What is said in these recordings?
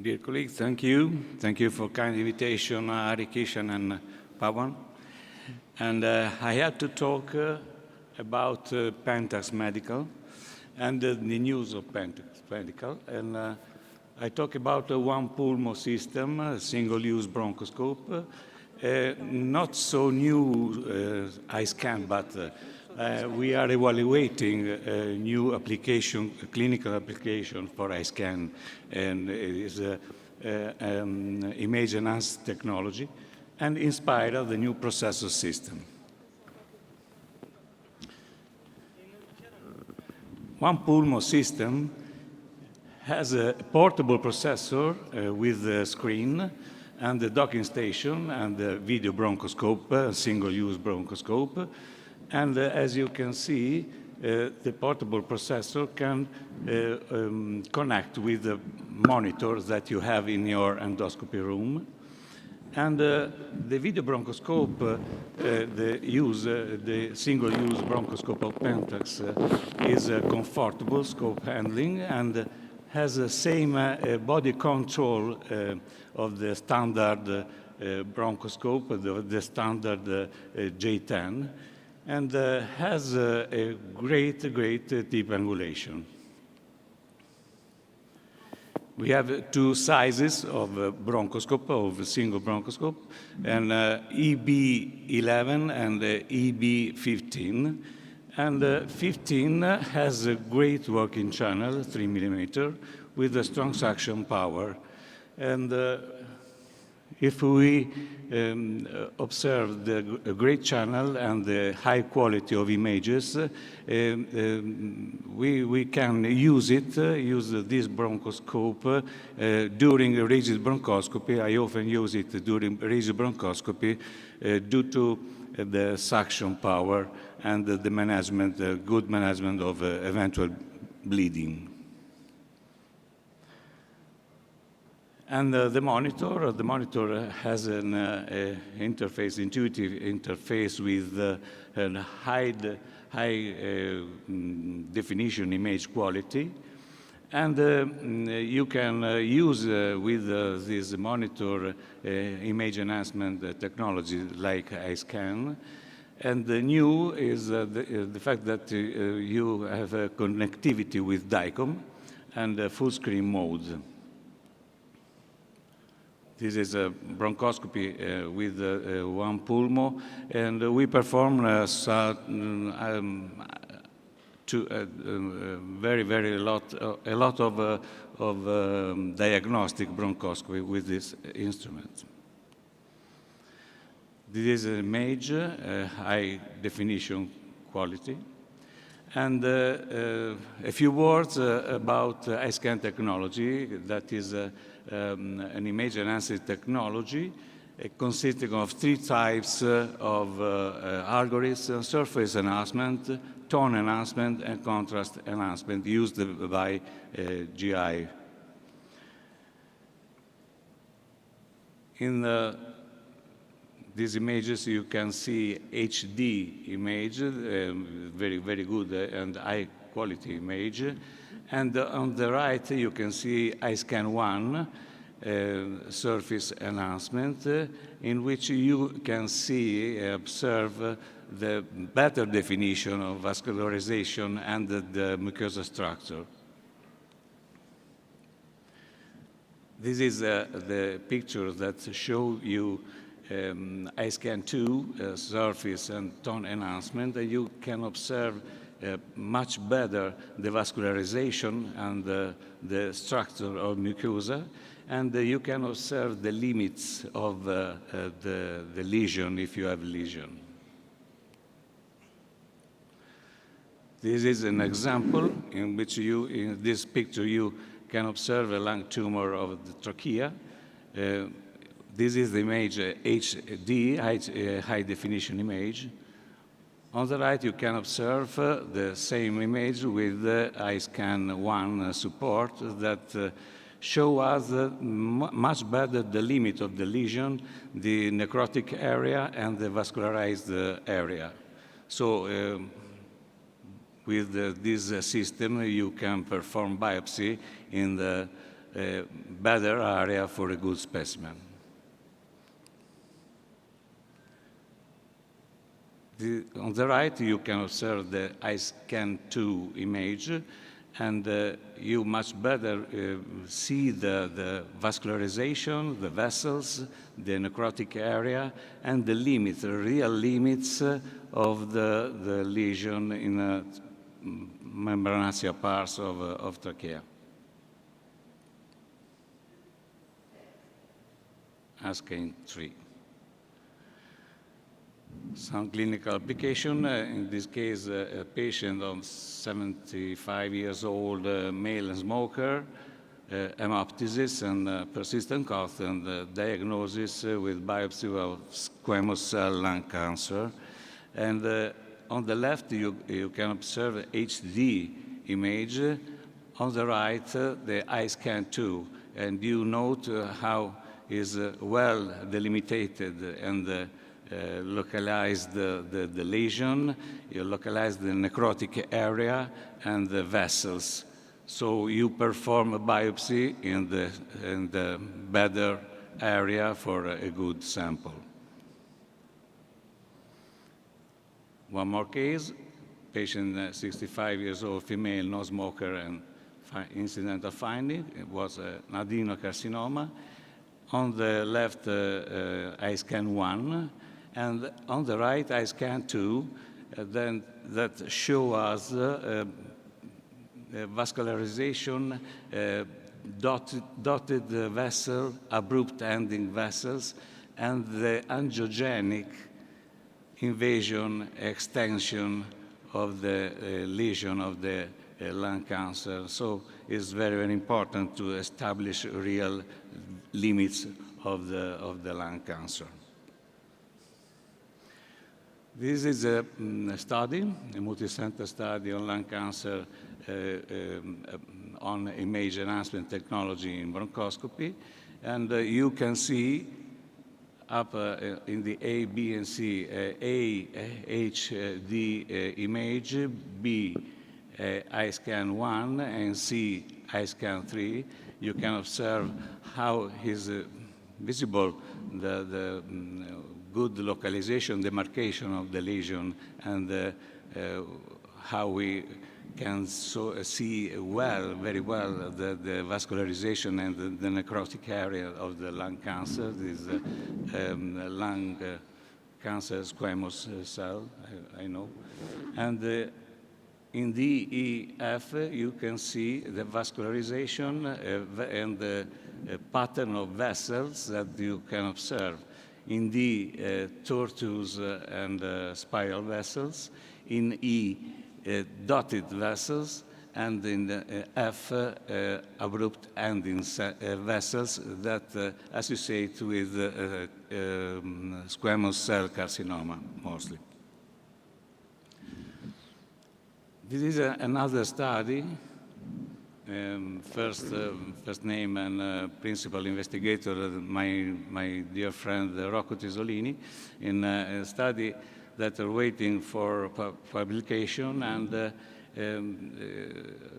Dear colleagues, thank you. Thank you for kind invitation, Ari, Kishan, and Pawan. And I had to talk about Pentax Medical and the news of Pentax Medical. And I talk about one pulmo system, a single-use bronchoscope, not so new iScan, but we are evaluating a new application, a clinical application for iScan, and it is image-enhanced technology, and inspired of the new processor system. One pulmo system has a portable processor with a screen and the docking station and the video bronchoscope, a single-use bronchoscope. And as you can see, the portable processor can connect with the monitors that you have in your endoscopy room. And the video bronchoscope, the single-use bronchoscope of Pentax is a comfortable scope handling and has the same body control of the standard bronchoscope, the standard J10, and has a great tip angulation. We have two sizes of bronchoscope, of single bronchoscope, and EB11 and EB15. And 15 has a great working channel, 3 millimeter, with a strong suction power. And if we observe the great channel and the high quality of images, we can use this bronchoscope during a rigid bronchoscopy. I often use it during rigid bronchoscopy due to the suction power and the management, good management of eventual bleeding. And the monitor has an intuitive interface with a high definition image quality. And you can use with this monitor image enhancement technology like iScan. And the new is the fact that you have a connectivity with DICOM and full screen mode. This is a bronchoscopy with one pulmo, and we perform a lot of diagnostic bronchoscopy with this instrument. This is an image, high definition quality. And a few words about iScan technology, that is an image enhancing technology consisting of three types of algorithms: surface enhancement, tone enhancement, and contrast enhancement used by GI. In these images, you can see HD image, very good and high quality image. And on the right, you can see iScan 1, surface enhancement, in which you can see, observe the better definition of vascularization and the mucosa structure. This is the picture that show you iScan 2, surface and tone enhancement. You can observe much better the vascularization and the structure of mucosa, and you can observe the limits of the lesion if you have lesion. This is an example in which in this picture, you can observe a lung tumor of the trachea. This is the image HD, high definition image. On the right, you can observe the same image with the iScan 1 support that show us much better the limit of the lesion, the necrotic area, and the vascularized area. So with this system, you can perform biopsy in the better area for a good specimen. On the right, you can observe the iScan 2 image, and you much better see the vascularization, the vessels, the necrotic area, and the limits, the real limits of the lesion in membranacea parts of trachea. iScan 3. Some clinical application, in this case, a patient of 75 years old, male and smoker, hemoptysis and persistent cough, and diagnosis with biopsy of squamous cell lung cancer. And on the left, you can observe HD image. On the right, the iScan 2, and you note how is well delimited and localize the lesion, you localize the necrotic area and the vessels. So you perform a biopsy in the better area for a good sample. One more case, patient 65 years old, female, no smoker, and incidental finding. It was an adenocarcinoma. On the left, iScan 1, and on the right, iScan 2, then that show us vascularization, dotted vessel, abrupt ending vessels, and the angiogenic invasion, extension of the lesion of the lung cancer. So it's very, very important to establish real limits of the lung cancer. This is a study, a multi-center study on lung cancer on image enhancement technology in bronchoscopy. And you can see up in the A, B, and C, A, HD image, B, iScan 1, and C, iScan 3. You can observe how is visible the good localization, demarcation of the lesion, and how we can see well, very well, the vascularization and the necrotic area of the lung cancer. This lung cancer squamous cell, I know. And in the EF, you can see the vascularization and the pattern of vessels that you can observe. In the tortuous and spiral vessels, in E, dotted vessels, and in the F, abrupt ending vessels that associate with squamous cell carcinoma, mostly. This is another study. First name and principal investigator, my dear friend Rocco Tisolini, in a study that are waiting for publication, and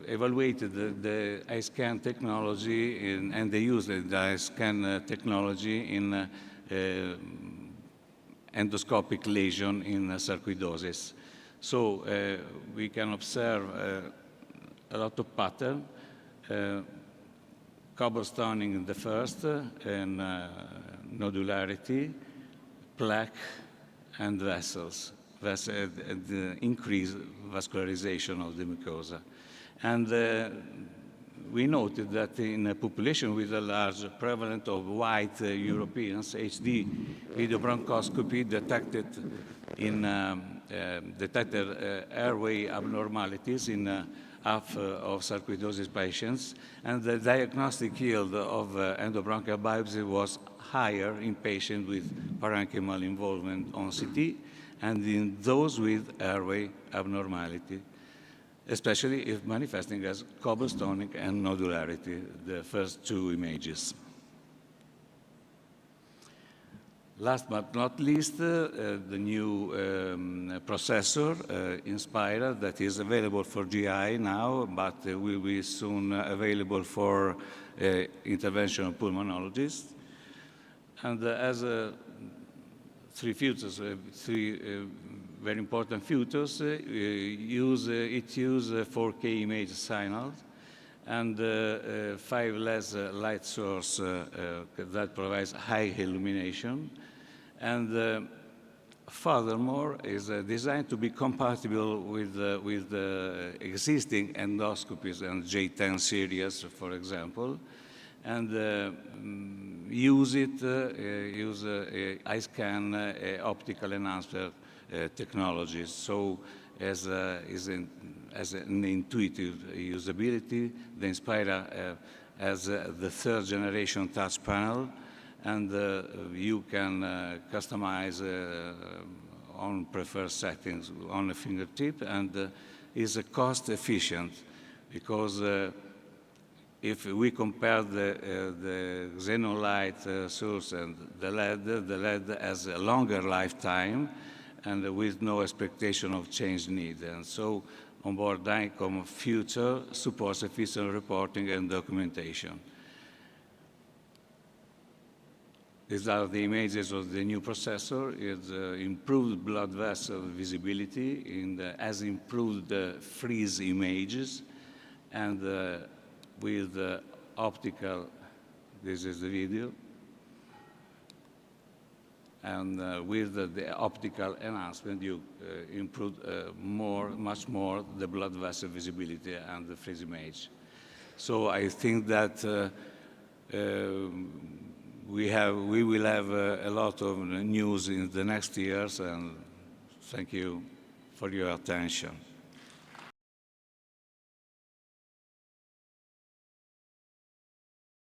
evaluated the iScan technology and they used the iScan technology in endoscopic lesion in sarcoidosis. So we can observe a lot of pattern, cobblestoning in the first, and nodularity, plaque, and vessels, and increased vascularization of the mucosa. And we noted that in a population with a large prevalence of white Europeans, HD video bronchoscopy detected airway abnormalities in half of sarcoidosis patients, and the diagnostic yield of endobronchial biopsy was higher in patients with parenchymal involvement on CT and in those with airway abnormality, especially if manifesting as cobblestoning and nodularity, the first two images. Last but not least, the new processor, Inspira, that is available for GI now, but will be soon available for interventional pulmonologists. And as three features, three very important features, it uses 4K image signals and 5 less light source that provides high illumination. And furthermore, is designed to be compatible with existing endoscopies and J10 series, for example, and use iScan optical enhancer technologies. So as an intuitive usability, the Inspira has the third generation touch panel, and you can customize on preferred settings on the fingertip, and is cost efficient because if we compare the xenolite source and the LED has a longer lifetime and with no expectation of change need. And so onboard DICOM future supports efficient reporting and documentation. These are the images of the new processor. It's improved blood vessel visibility, has improved freeze images, and with optical, this is the video, and with the optical enhancement, you improve much more the blood vessel visibility and the freeze image. So I think that we will have a lot of news in the next years, and thank you for your attention.